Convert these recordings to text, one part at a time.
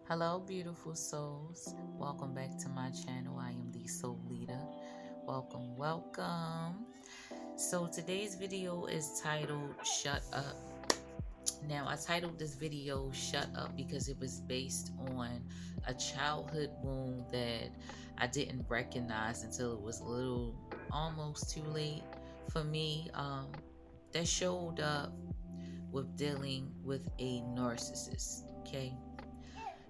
Hello, beautiful souls. Welcome back to my channel. I am the Soul Leader. Welcome, welcome. So, today's video is titled Shut Up. Now, I titled this video Shut Up because it was based on a childhood wound that I didn't recognize until it was a little almost too late for me. That showed up with dealing with a narcissist. Okay.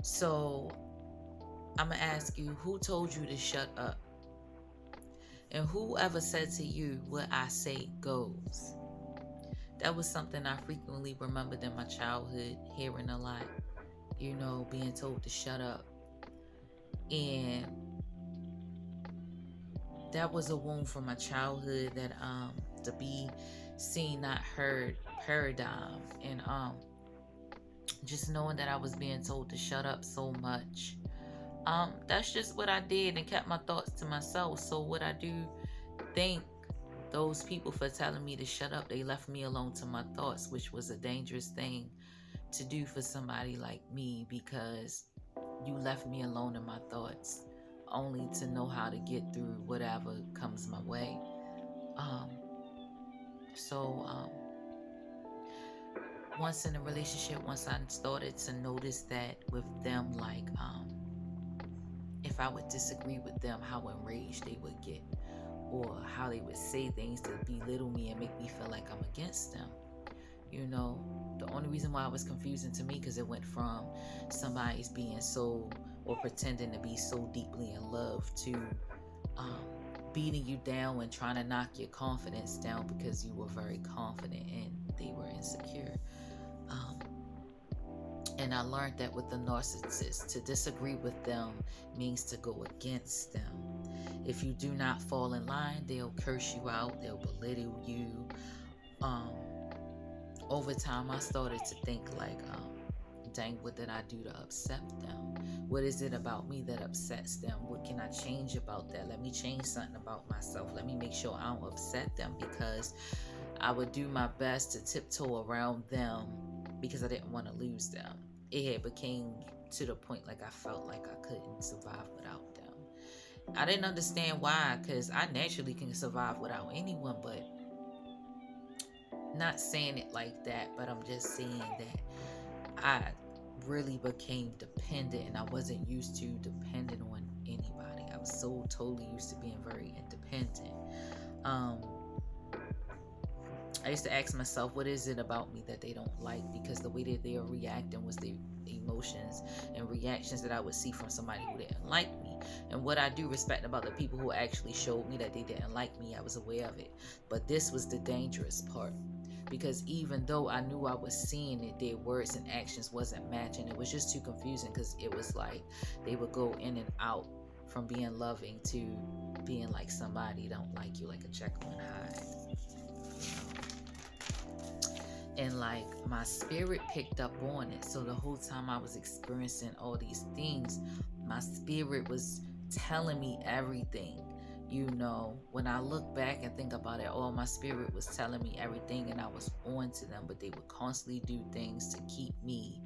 So, I'm going to ask you, who told you to shut up? And whoever said to you, what I say goes? That was something I frequently remembered in my childhood, hearing a lot, being told to shut up. And that was a wound from my childhood that to be seen, not heard paradigm. And just knowing that I was being told to shut up so much. That's just what I did and kept my thoughts to myself. So what I do thank those people for telling me to shut up. They left me alone to my thoughts, which was a dangerous thing to do for somebody like me, because you left me alone in my thoughts only to know how to get through whatever comes my way. So once in a relationship, once I started to notice that with them, like if I would disagree with them, how enraged they would get, or how they would say things to belittle me and make me feel like I'm against them. The only reason why it was confusing to me, because it went from somebody's being so, or pretending to be so deeply in love, to beating you down and trying to knock your confidence down because you were very confident and they were insecure. And I learned that with the narcissist, to disagree with them means to go against them. If you do not fall in line, they'll curse you out, they'll belittle you. Over time, I started to think like, dang, what did I do to upset them? What is it about me that upsets them? What can I change about that? Let me change something about myself. Let me make sure I don't upset them, because I would do my best to tiptoe around them because I didn't want to lose them. It had became to the point like I felt like I couldn't survive without them. I didn't understand why, because I naturally can survive without anyone, but not saying it like that, but I'm just saying that I really became dependent, and I wasn't used to depending on anybody. I was so totally used to being very independent. I used to ask myself, what is it about me that they don't like? Because the way that they are reacting was the emotions and reactions that I would see from somebody who didn't like me. And what I do respect about the people who actually showed me that they didn't like me, I was aware of it. But this was the dangerous part. Because even though I knew I was seeing it, their words and actions wasn't matching. It was just too confusing, because it was like they would go in and out from being loving to being like somebody don't like you, like a Jekyll and Hyde. And like my spirit picked up on it. So the whole time I was experiencing all these things, my spirit was telling me everything. When I look back and think about it, all my spirit was telling me everything, and I was on to them, but they would constantly do things to keep me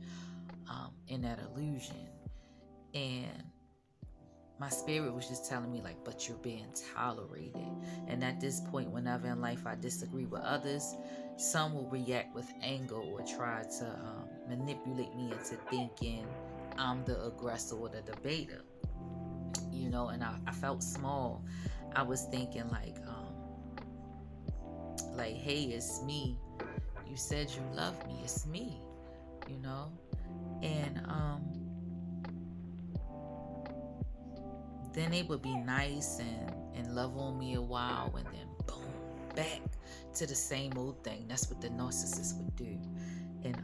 in that illusion. And my spirit was just telling me like, but you're being tolerated. And at this point, whenever in life I disagree with others, some will react with anger or try to manipulate me into thinking I'm the aggressor or the debater. And I felt small. I was thinking like, hey, it's me. You said you love me. It's me. And then they would be nice and love on me a while, and then boom, back to the same old thing. That's what the narcissist would do. And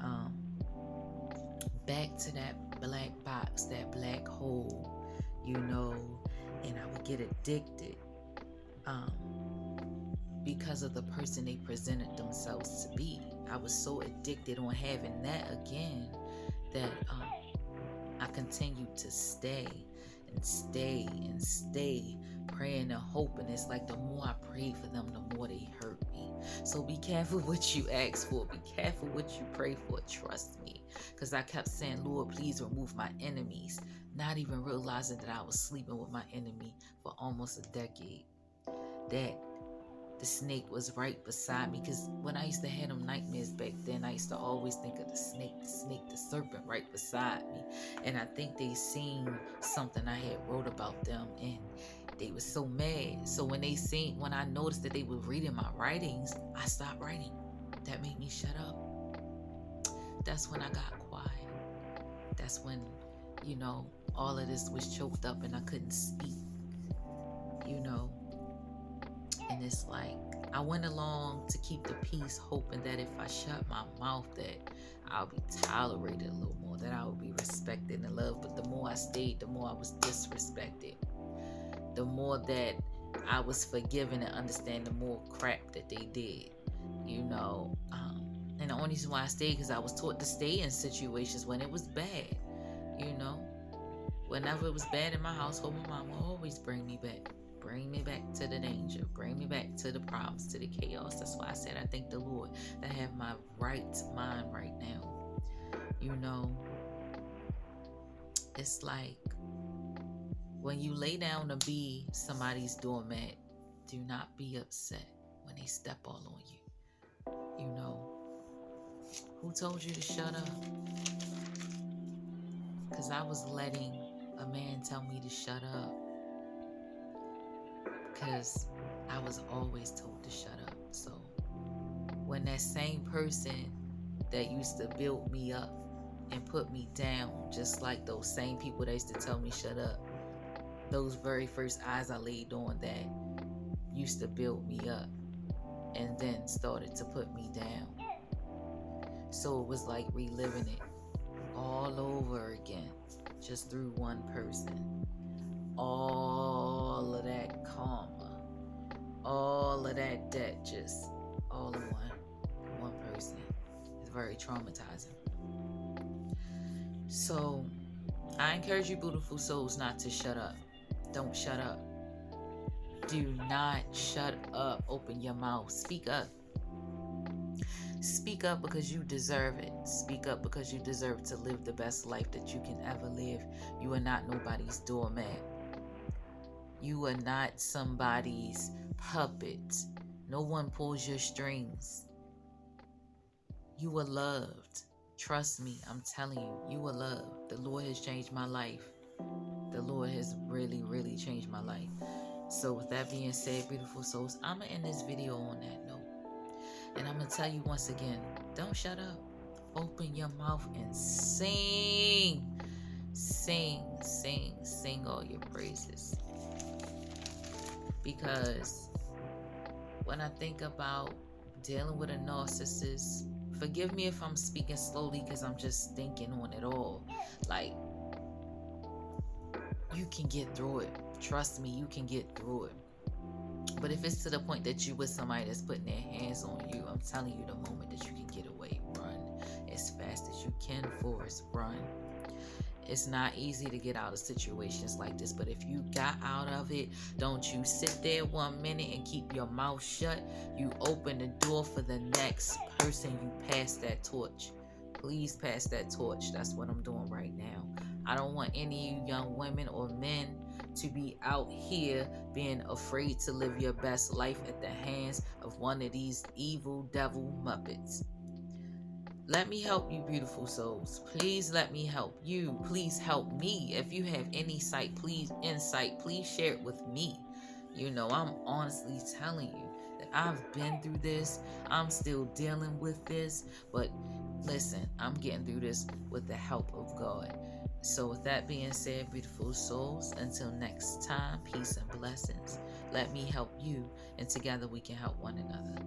back to that black box, that black hole, and I would get addicted because of the person they presented themselves to be. I was so addicted on having that again that I continued to stay and stay and stay, praying and hoping. It's like the more I prayed for them, the more they hurt me. So be careful what you ask for. Be careful what you pray for. Trust me. because I kept saying, Lord, please remove my enemies, not even realizing that I was sleeping with my enemy for almost a decade. That the snake was right beside me, because when I used to have them nightmares back then, I used to always think of the snake, the serpent right beside me. And I think they seen something I had wrote about them, and they were so mad. So when I noticed that they were reading my writings, I stopped writing. That made me shut up. That's when I got quiet. That's when, all of this was choked up and I couldn't speak, And it's like, I went along to keep the peace, hoping that if I shut my mouth, that I'll be tolerated a little more, that I will be respected and loved. But the more I stayed, the more I was disrespected. The more that I was forgiven and understand, the more crap that they did, And the only reason why I stayed, because I was taught to stay in situations when it was bad, Whenever it was bad in my household, my mom would always bring me back. Bring me back to the danger. Bring me back to the problems, to the chaos. That's why I said I thank the Lord that I have my right mind right now. It's like, when you lay down to be somebody's doormat, do not be upset when they step all on you. Who told you to shut up? Because I was letting a man tell me to shut up, because I was always told to shut up. So when that same person that used to build me up and put me down, just like those same people that used to tell me shut up, those very first eyes I laid on that used to build me up and then started to put me down. So it was like reliving it all over again, just through one person. All of that karma, all of that debt, just all in one person. It's very traumatizing. So I encourage you, beautiful souls, not to shut up. Don't shut up. Do not shut up. Open your mouth. Speak up. Speak up, because you deserve it. Speak up because you deserve to live the best life that you can ever live. You are not nobody's doormat. You are not somebody's puppet. No one pulls your strings. You are loved. Trust me, I'm telling you, you are loved. The Lord has changed my life. The Lord has really, really changed my life. So with that being said, beautiful souls, I'm going to end this video on that note. And I'm going to tell you once again, don't shut up. Open your mouth and sing. Sing, sing, sing all your praises. Because when I think about dealing with a narcissist, forgive me if I'm speaking slowly, because I'm just thinking on it all. Like, you can get through it. Trust me, you can get through it. But if it's to the point that you with somebody that's putting their hands on you, I'm telling you, the moment that you can get away, run as fast as you can, Forrest, run. It's not easy to get out of situations like this, but if you got out of it, don't you sit there 1 minute and keep your mouth shut. You open the door for the next person. You pass that torch. Please pass that torch. That's what I'm doing right now. I don't want any of you young women or men to be out here being afraid to live your best life at the hands of one of these evil devil muppets. Let me help you, beautiful souls. Please let me help you. Please help me. If you have any insight, please share it with me. I'm honestly telling you that I've been through this. I'm still dealing with this. But listen, I'm getting through this with the help of God. So with that being said, beautiful souls, until next time, peace and blessings. Let me help you, and together we can help one another.